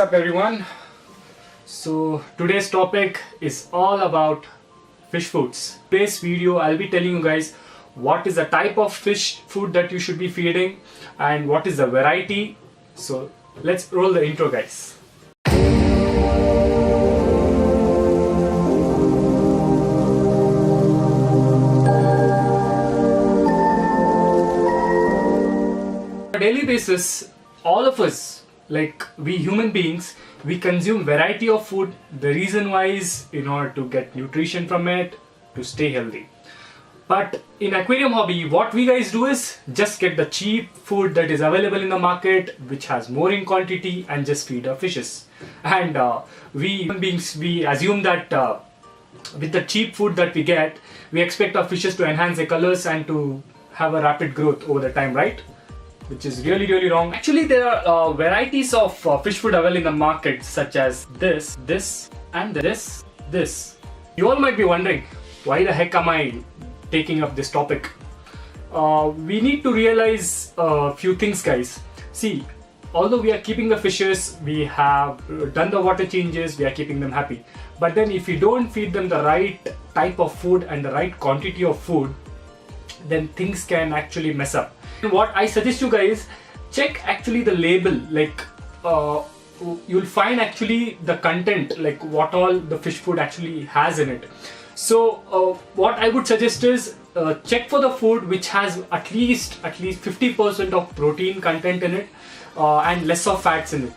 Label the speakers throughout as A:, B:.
A: up everyone? So today's topic is all about fish foods. Today's video I'll be telling you guys what is the type of fish food that you should be feeding and what is the variety. So let's roll the intro, guys. On a daily basis, all of us, like we human beings, we consume variety of food. The reason why is in order to get nutrition from it, to stay healthy. But in aquarium hobby, what we guys do is just get the cheap food that is available in the market, which has more in quantity, and just feed our fishes. And we human beings, we assume that with the cheap food that we get, we expect our fishes to enhance their colors and to have a rapid growth over the time, right? Which is really wrong. Actually, there are varieties of fish food available in the market, such as this, and this. You all might be wondering, why the heck am I taking up this topic? We need to realize a few things, guys. See, although we are keeping the fishes, we have done the water changes, we are keeping them happy. But then if you don't feed them the right type of food and the right quantity of food, then things can actually mess up. What I suggest you guys, check actually the label, like you'll find actually the content, like what all the fish food actually has in it. So what I would suggest is check for the food which has at least 50% of protein content in it and less of fats in it.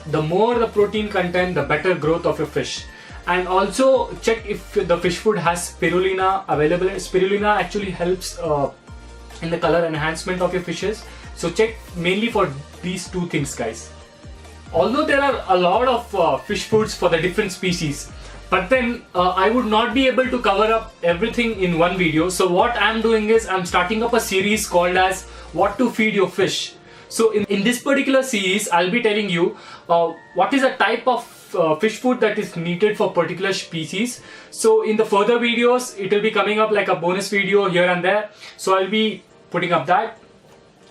A: The more the protein content, the better growth of your fish. And also check if the fish food has spirulina available. Spirulina actually helps in the color enhancement of your fishes. So check mainly for these two things, guys. Although there are a lot of fish foods for the different species, but then I would not be able to cover up everything in one video. So what I'm doing is I'm starting up a series called as What to Feed Your Fish. So in this particular series, I'll be telling you what is a type of fish food that is needed for particular species. So in the further videos, it will be coming up like a bonus video here and there. So I'll be putting up that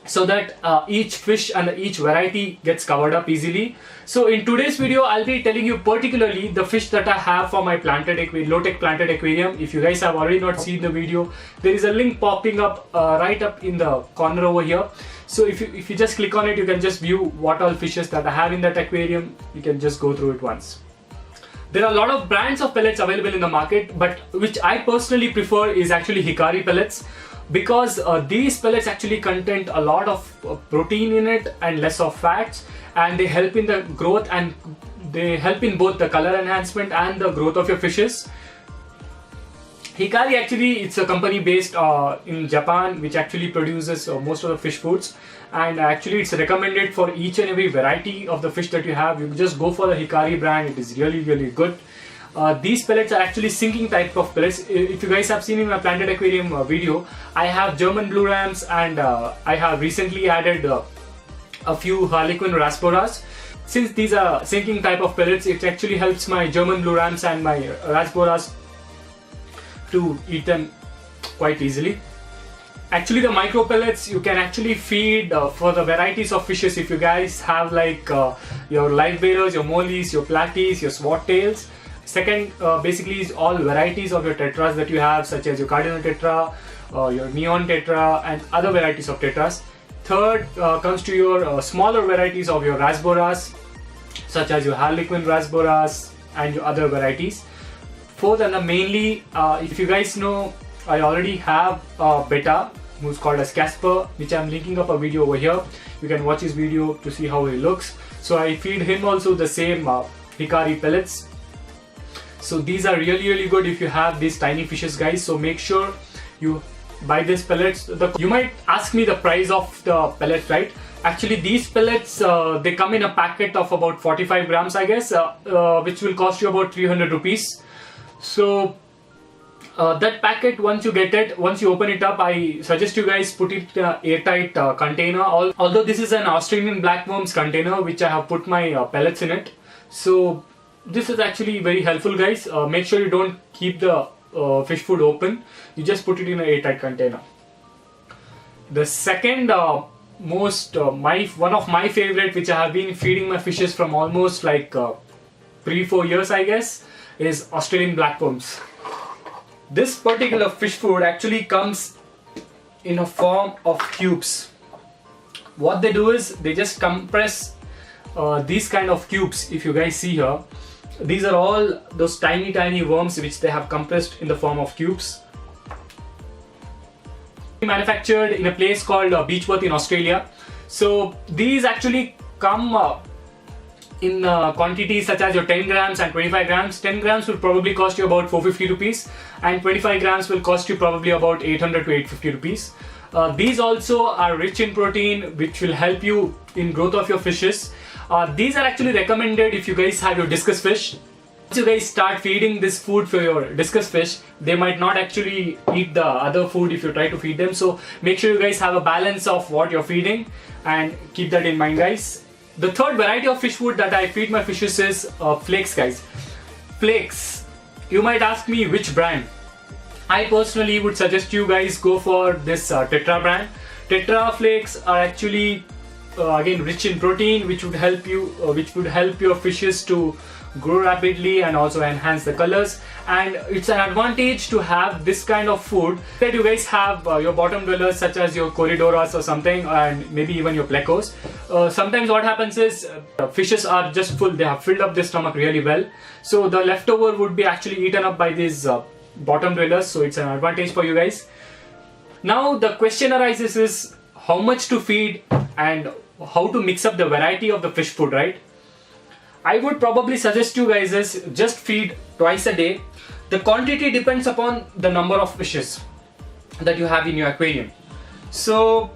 A: so that each fish and each variety gets covered up easily. So in today's video, I'll be telling you particularly the fish that I have for my low-tech planted aquarium. If you guys have already not seen the video, there is a link popping up right up in the corner over here. So if you just click on it, you can just view what all fishes that I have in that aquarium. You can just go through it once. There are a lot of brands of pellets available in the market, but which I personally prefer is actually Hikari pellets, because these pellets actually contain a lot of protein in it and less of fats, and they help in the growth and they help in both the color enhancement and the growth of your fishes. Hikari actually, it's a company based in Japan, which actually produces most of the fish foods, and actually it's recommended for each and every variety of the fish that you have. You just go for the Hikari brand. It is really good. These pellets are actually sinking type of pellets. If you guys have seen in my planted aquarium video, I have German blue rams, and I have recently added a few harlequin rasboras. Since these are sinking type of pellets, it actually helps my German blue rams and my rasboras to eat them quite easily. Actually, the micro pellets you can actually feed for the varieties of fishes. If you guys have like your live bearers, your mollies, your platies, your swordtails. Second, basically is all varieties of your tetras that you have, such as your cardinal tetra, your neon tetra, and other varieties of tetras. Third comes to your smaller varieties of your rasboras, such as your harlequin rasboras and your other varieties. Fourth, and mainly, if you guys know, I already have a beta who's called as Casper, which I'm linking up a video over here. You can watch his video to see how he looks. So I feed him also the same Hikari pellets. So these are really good if you have these tiny fishes, guys. So make sure you buy these pellets. You might ask me the price of the pellets, right? Actually, these pellets, they come in a packet of about 45 grams, I guess, which will cost you about 300 rupees. So that packet, once you get it, once you open it up, I suggest you guys put it in an airtight container. Although this is an Australian blackworms container, which I have put my pellets in it. So this is actually very helpful, guys. Make sure you don't keep the fish food open. You just put it in an airtight container. The second one of my favorite, which I have been feeding my fishes from almost like 3-4 years, I guess, is Australian blackworms. This particular fish food actually comes in a form of cubes. What they do is they just compress these kind of cubes. If you guys see here, these are all those tiny worms which they have compressed in the form of cubes. Manufactured in a place called Beechworth in Australia. So these actually come in quantities such as your 10 grams and 25 grams. 10 grams will probably cost you about 450 rupees and 25 grams will cost you probably about 800 to 850 rupees. These also are rich in protein, which will help you in growth of your fishes. These are actually recommended if you guys have your discus fish. Once you guys start feeding this food for your discus fish, they might not actually eat the other food if you try to feed them. So make sure you guys have a balance of what you're feeding and keep that in mind, guys. The third variety of fish food that I feed my fishes is flakes, guys. Flakes. You might ask me which brand. I personally would suggest you guys go for this Tetra brand. Tetra flakes are actually again rich in protein, which would help your fishes to grow rapidly and also enhance the colors. And it's an advantage to have this kind of food that you guys have your bottom dwellers such as your Corridoras or something, and maybe even your Plecos. Sometimes what happens is fishes are just full, they have filled up their stomach really well, so the leftover would be actually eaten up by these bottom dwellers. So it's an advantage for you guys. Now the question arises is how much to feed and how to mix up the variety of the fish food, right? I would probably suggest you guys is just feed twice a day. The quantity depends upon the number of fishes that you have in your aquarium. So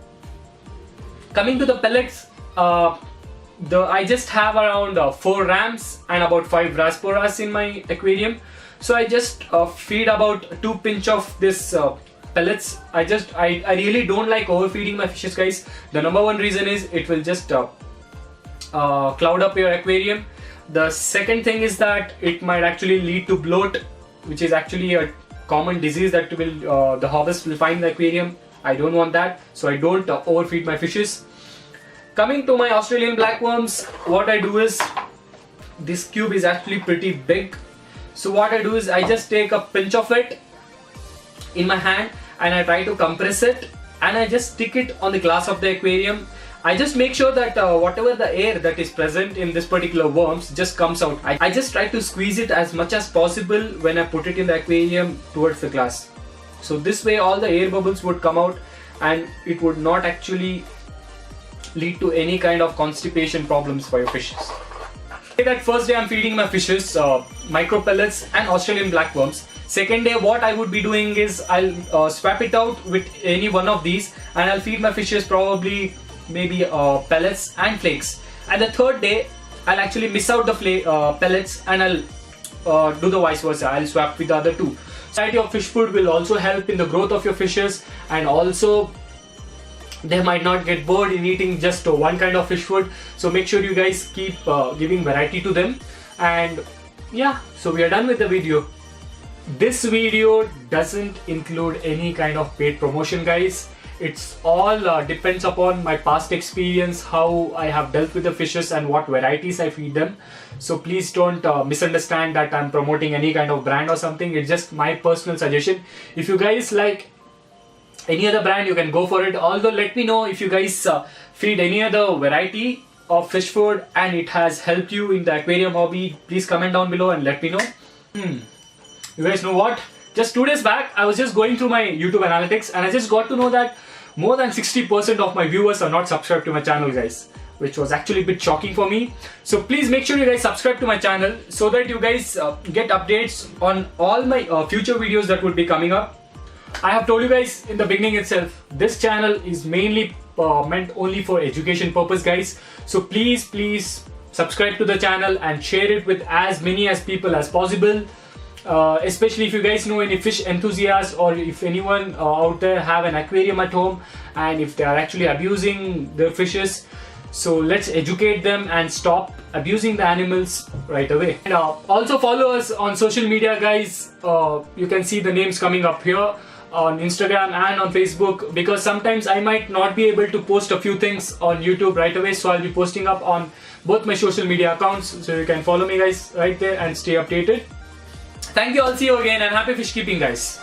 A: coming to the pellets, I just have around 4 rams and about 5 rasporas in my aquarium. So I just feed about 2 pinch of this pellets. I really don't like overfeeding my fishes, guys. The number one reason is it will just cloud up your aquarium. The second thing is that it might actually lead to bloat, which is actually a common disease that will the harvest will find in the aquarium. I don't want that, so I don't overfeed my fishes. Coming to my Australian blackworms, what I do is, this cube is actually pretty big. So what I do is I just take a pinch of it in my hand and I try to compress it and I just stick it on the glass of the aquarium. I just make sure that whatever the air that is present in this particular worms just comes out. I just try to squeeze it as much as possible when I put it in the aquarium towards the glass. So this way all the air bubbles would come out and it would not actually lead to any kind of constipation problems for your fishes. That first day I'm feeding my fishes micro pellets and Australian blackworms. Second day what I would be doing is I'll swap it out with any one of these and I'll feed my fishes probably maybe pellets and flakes. And the third day I'll actually miss out the pellets and I'll do the vice versa. I'll swap with the other two. Variety of fish food will also help in the growth of your fishes, and also they might not get bored in eating just one kind of fish food. So make sure you guys keep giving variety to them. And yeah, so we are done with the video. This video doesn't include any kind of paid promotion, guys. It's all depends upon my past experience, how I have dealt with the fishes and what varieties I feed them. So please don't misunderstand that I'm promoting any kind of brand or something. It's just my personal suggestion. If you guys like any other brand, you can go for it. Although let me know if you guys feed any other variety of fish food and it has helped you in the aquarium hobby. Please comment down below and let me know. You guys know what? Just 2 days back, I was just going through my YouTube analytics and I just got to know that more than 60% of my viewers are not subscribed to my channel, guys, which was actually a bit shocking for me. So please make sure you guys subscribe to my channel so that you guys get updates on all my future videos that would be coming up. I have told you guys in the beginning itself, this channel is mainly meant only for education purpose, guys. So please subscribe to the channel and share it with as many as people as possible. Especially if you guys know any fish enthusiasts, or if anyone out there have an aquarium at home and if they are actually abusing their fishes. So let's educate them and stop abusing the animals right away. And also follow us on social media, guys. You can see the names coming up here. on Instagram and on Facebook, because sometimes I might not be able to post a few things on YouTube right away, so I'll be posting up on both my social media accounts, so you can follow me guys right there and stay updated. Thank you all, see you again, and happy fish keeping guys.